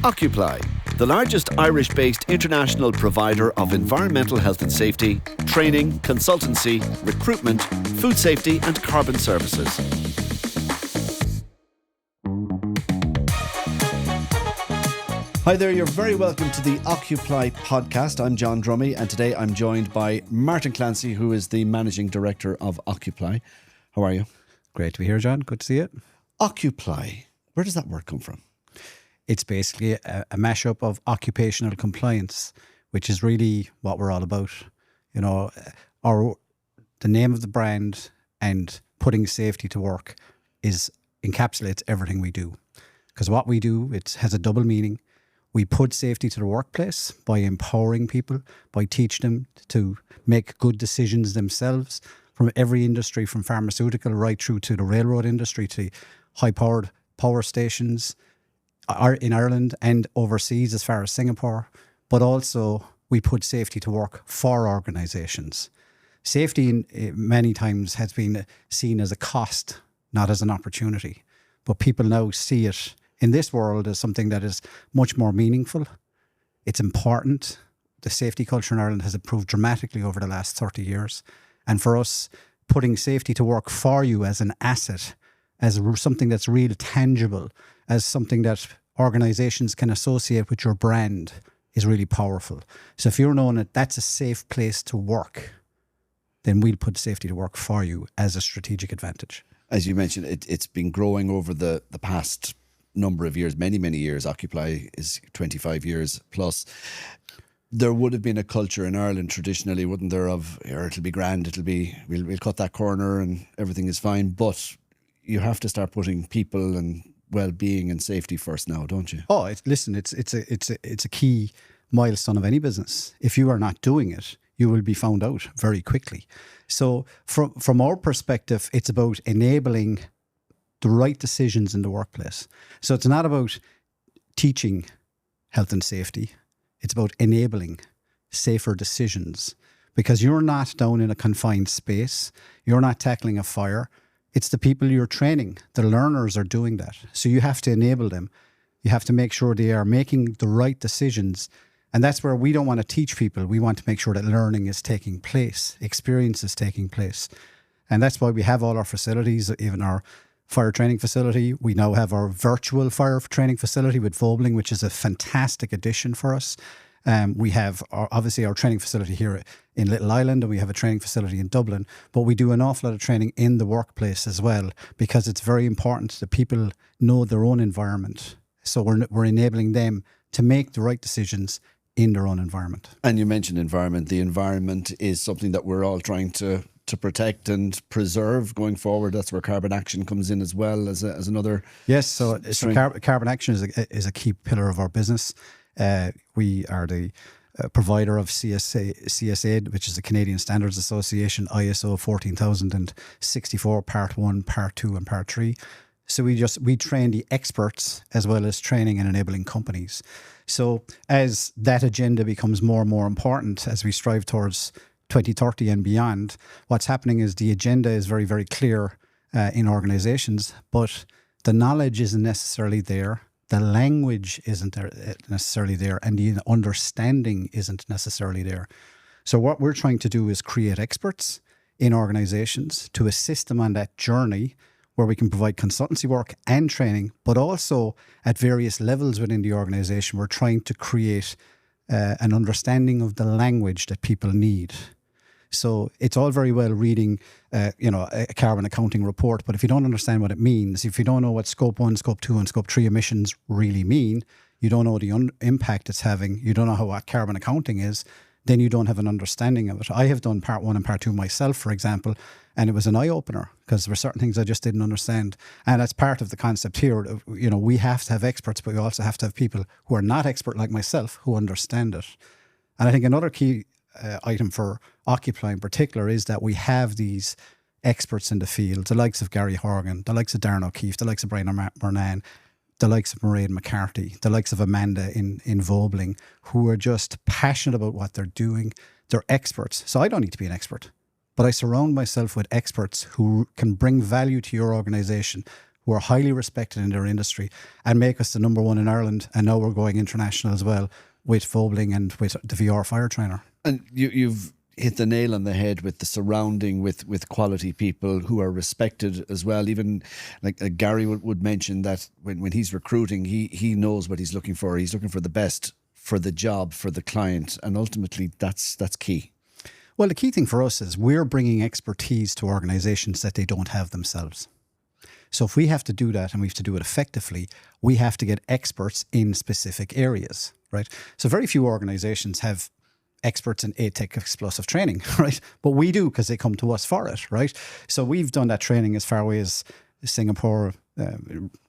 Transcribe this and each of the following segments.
Occupli, the largest Irish-based international provider of environmental health and safety, training, consultancy, recruitment, food safety and carbon services. Hi there, you're very welcome to the Occupli Podcast. I'm John Drummie and today I'm joined by Martin Clancy, who is the Managing Director of Occupli. How are you? Great to be here, John. Good to see you. Occupli, where does that word come from? It's basically a mashup of occupational compliance, which is really what we're all about. You know, the name of the brand and putting safety to work encapsulates everything we do. Because what we do, it has a double meaning. We put safety to the workplace by empowering people, by teaching them to make good decisions themselves from every industry, from pharmaceutical right through to the railroad industry, to high-powered power stations in Ireland and overseas as far as Singapore. But also we put safety to work for organisations. Safety many times has been seen as a cost, not as an opportunity. But people now see it in this world as something that is much more meaningful. It's important. The safety culture in Ireland has improved dramatically over the last 30 years. And for us, putting safety to work for you as an asset, as something that's real tangible, as something that organisations can associate with your brand is really powerful. So if you're known that that's a safe place to work, then we'll put safety to work for you as a strategic advantage. As you mentioned, it's been growing over the past number of years, many years. Occupli is 25 years plus. There would have been a culture in Ireland traditionally, wouldn't there, of it'll be grand, we'll cut that corner and everything is fine. But you have to start putting people and well-being and safety first now, don't you? Oh, it's a key milestone of any business. If you are not doing it, you will be found out very quickly. So from our perspective, it's about enabling the right decisions in the workplace. So it's not about teaching health and safety. It's about enabling safer decisions, because you're not down in a confined space. You're not tackling a fire. It's the people you're training. The learners are doing that. So you have to enable them. You have to make sure they are making the right decisions. And that's where we don't want to teach people. We want to make sure that learning is taking place, experience is taking place. And that's why we have all our facilities, even our fire training facility. We now have our virtual fire training facility with Vobling, which is a fantastic addition for us. We have obviously our training facility here in Little Island, and we have a training facility in Dublin, but we do an awful lot of training in the workplace as well, because it's very important that people know their own environment. So we're enabling them to make the right decisions in their own environment. And you mentioned environment. The environment is something that we're all trying to protect and preserve going forward. That's where carbon action comes in as well as another. Yes, so carbon action is a key pillar of our business. We are the provider of CSA, which is the Canadian Standards Association, ISO 14064, Part 1, Part 2 and Part 3. So we train the experts as well as training and enabling companies. So as that agenda becomes more and more important, as we strive towards 2030 and beyond, what's happening is the agenda is very, very clear in organizations, but the knowledge isn't necessarily there. The language isn't necessarily there, and the understanding isn't necessarily there. So what we're trying to do is create experts in organizations to assist them on that journey, where we can provide consultancy work and training, but also at various levels within the organization, we're trying to create an understanding of the language that people need. So it's all very well reading, a carbon accounting report, but if you don't understand what it means, if you don't know what Scope 1, Scope 2 and Scope 3 emissions really mean, you don't know the impact it's having, you don't know what carbon accounting is, then you don't have an understanding of it. I have done Part 1 and Part 2 myself, for example, and it was an eye-opener because there were certain things I just didn't understand. And that's part of the concept here. You know, we have to have experts, but we also have to have people who are not expert like myself who understand it. And I think another key item for Occupli in particular is that we have these experts in the field, the likes of Gary Horgan, the likes of Darren O'Keefe, the likes of Brian Burnane, the likes of Mairead McCarthy, the likes of Amanda in Vobling, who are just passionate about what they're doing. They're experts. So I don't need to be an expert, but I surround myself with experts who can bring value to your organization who are highly respected in their industry and make us the number one in Ireland. And now we're going international as well with Vobling and with the VR fire trainer. And you've hit the nail on the head with the surrounding with quality people who are respected as well. Even like Gary would mention that when he's recruiting, he knows what he's looking for. He's looking for the best for the job, for the client, and ultimately that's key. Well, the key thing for us is we're bringing expertise to organisations that they don't have themselves. So if we have to do that and we have to do it effectively, we have to get experts in specific areas, right? So very few organisations have experts in ATEC explosive training, right? But we do because they come to us for it, right? So we've done that training as far away as Singapore.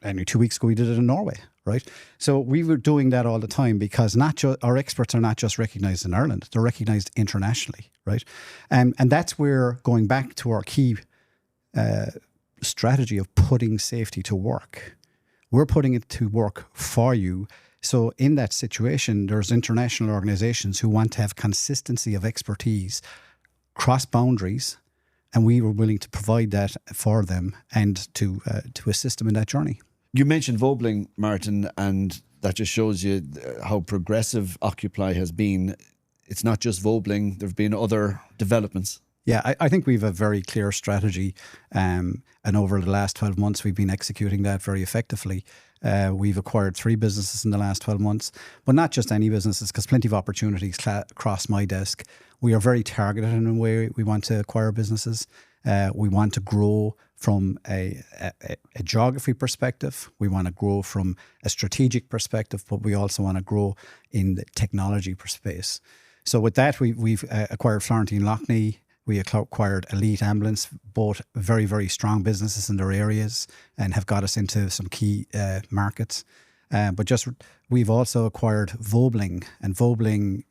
Only 2 weeks ago, we did it in Norway, right? So we were doing that all the time because our experts are not just recognised in Ireland, they're recognised internationally, right? And that's where, going back to our key strategy of putting safety to work, we're putting it to work for you. So in that situation, there's international organisations who want to have consistency of expertise, cross boundaries, and we were willing to provide that for them and to assist them in that journey. You mentioned Vobling, Martin, and that just shows you how progressive Occupli has been. It's not just Vobling, there have been other developments. Yeah, I think we have a very clear strategy, and over the last 12 months, we've been executing that very effectively. We've acquired 3 businesses in the last 12 months, but not just any businesses, because plenty of opportunities cross my desk. We are very targeted in the way we want to acquire businesses. We want to grow from a geography perspective. We want to grow from a strategic perspective, but we also want to grow in the technology space. So with that, we've acquired Florentine Loughney. We acquired Elite Ambulance, both very, very strong businesses in their areas and have got us into some key markets. But we've also acquired Vobling, and Vobling,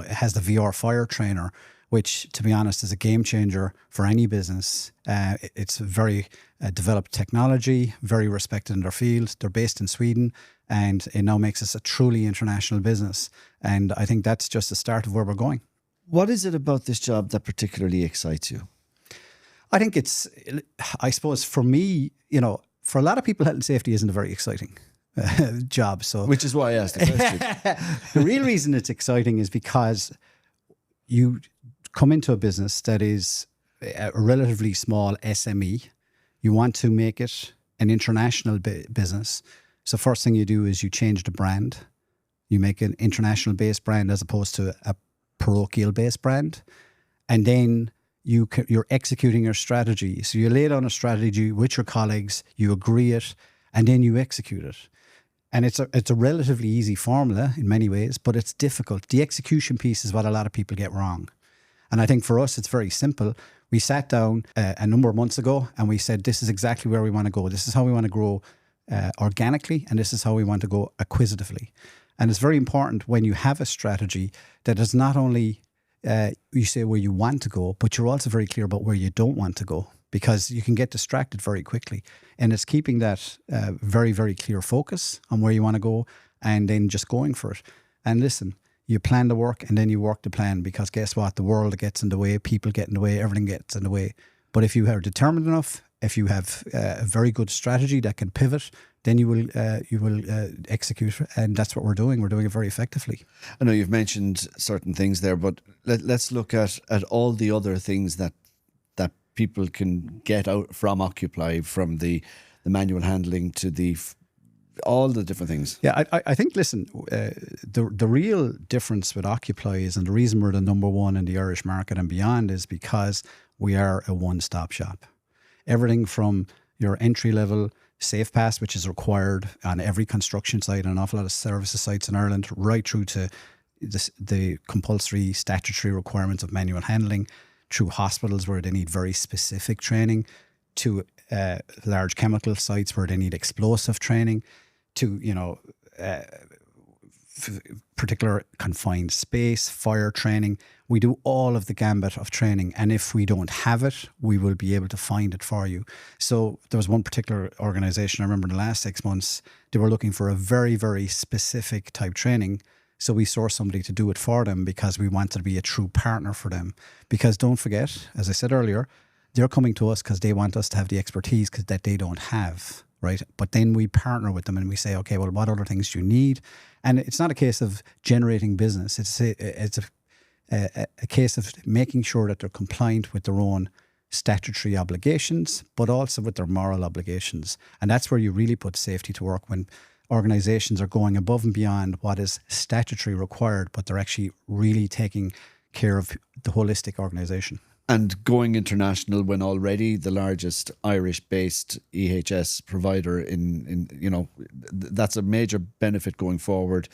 has the VR fire trainer, which, to be honest, is a game changer for any business. It's very developed technology, very respected in their field. They're based in Sweden, and it now makes us a truly international business. And I think that's just the start of where we're going. What is it about this job that particularly excites you? I think I suppose for me, for a lot of people, health and safety isn't a very exciting job. So, which is why I asked the question. The real reason it's exciting is because you come into a business that is a relatively small SME. You want to make it an international business. So first thing you do is you change the brand. You make an international based brand as opposed to a parochial based brand. And then you're executing your strategy. So you lay down a strategy with your colleagues, you agree it, and then you execute it. And it's a relatively easy formula in many ways, but it's difficult. The execution piece is what a lot of people get wrong. And I think for us, it's very simple. We sat down a number of months ago and we said, this is exactly where we want to go. This is how we want to grow organically, and this is how we want to go acquisitively. And it's very important when you have a strategy that is not only you say where you want to go, but you're also very clear about where you don't want to go, because you can get distracted very quickly. And it's keeping that very, very clear focus on where you want to go and then just going for it. And listen, you plan the work and then you work the plan, because guess what? The world gets in the way, people get in the way, everything gets in the way. But if you are determined enough, if you have a very good strategy that can pivot, then you will execute, and that's what we're doing. We're doing it very effectively. I know you've mentioned certain things there, but let's look at all the other things that people can get out from Occupli, from the manual handling to all the different things. Yeah, I think, listen, the real difference with Occupli is, and the reason we're the number one in the Irish market and beyond, is because we are a one-stop shop. Everything from your entry-level Safe Pass, which is required on every construction site and an awful lot of services sites in Ireland, right through to the compulsory statutory requirements of manual handling, through hospitals where they need very specific training, to large chemical sites where they need explosive training, to particular confined space, fire training. We do all of the gambit of training, and if we don't have it, we will be able to find it for you. So there was one particular organisation, I remember in the last 6 months, they were looking for a very, very specific type training. So we sourced somebody to do it for them because we wanted to be a true partner for them. Because don't forget, as I said earlier, they're coming to us because they want us to have the expertise that they don't have, right? But then we partner with them and we say, okay, well, what other things do you need? And it's not a case of generating business. It's a case of making sure that they're compliant with their own statutory obligations, but also with their moral obligations. And that's where you really put safety to work, when organizations are going above and beyond what is statutory required, but they're actually really taking care of the holistic organization. And going international when already the largest Irish-based EHS provider in that's a major benefit going forward.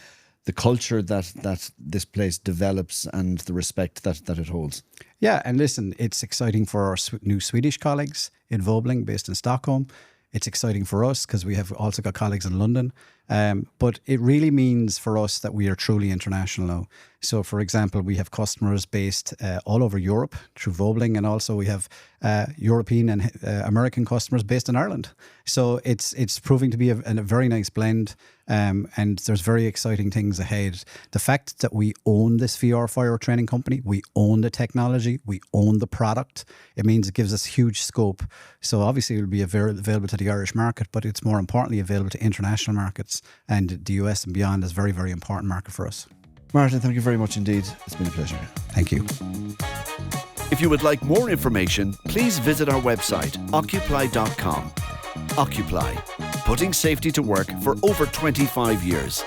The culture that this place develops and the respect that it holds. Yeah, and listen, it's exciting for our new Swedish colleagues in Vobling, based in Stockholm. It's exciting for us because we have also got colleagues in London. But it really means for us that we are truly international now. So, for example, we have customers based all over Europe through Vobling, and also we have European and American customers based in Ireland. So it's proving to be a very nice blend, and there's very exciting things ahead. The fact that we own this VR fire training company, we own the technology, we own the product, it means it gives us huge scope. So obviously it will be available to the Irish market, but it's more importantly available to international markets, and the US and beyond is a very, very important market for us. Martin, thank you very much indeed. It's been a pleasure. Thank you. If you would like more information, please visit our website, occupli.com. Occupli, putting safety to work for over 25 years.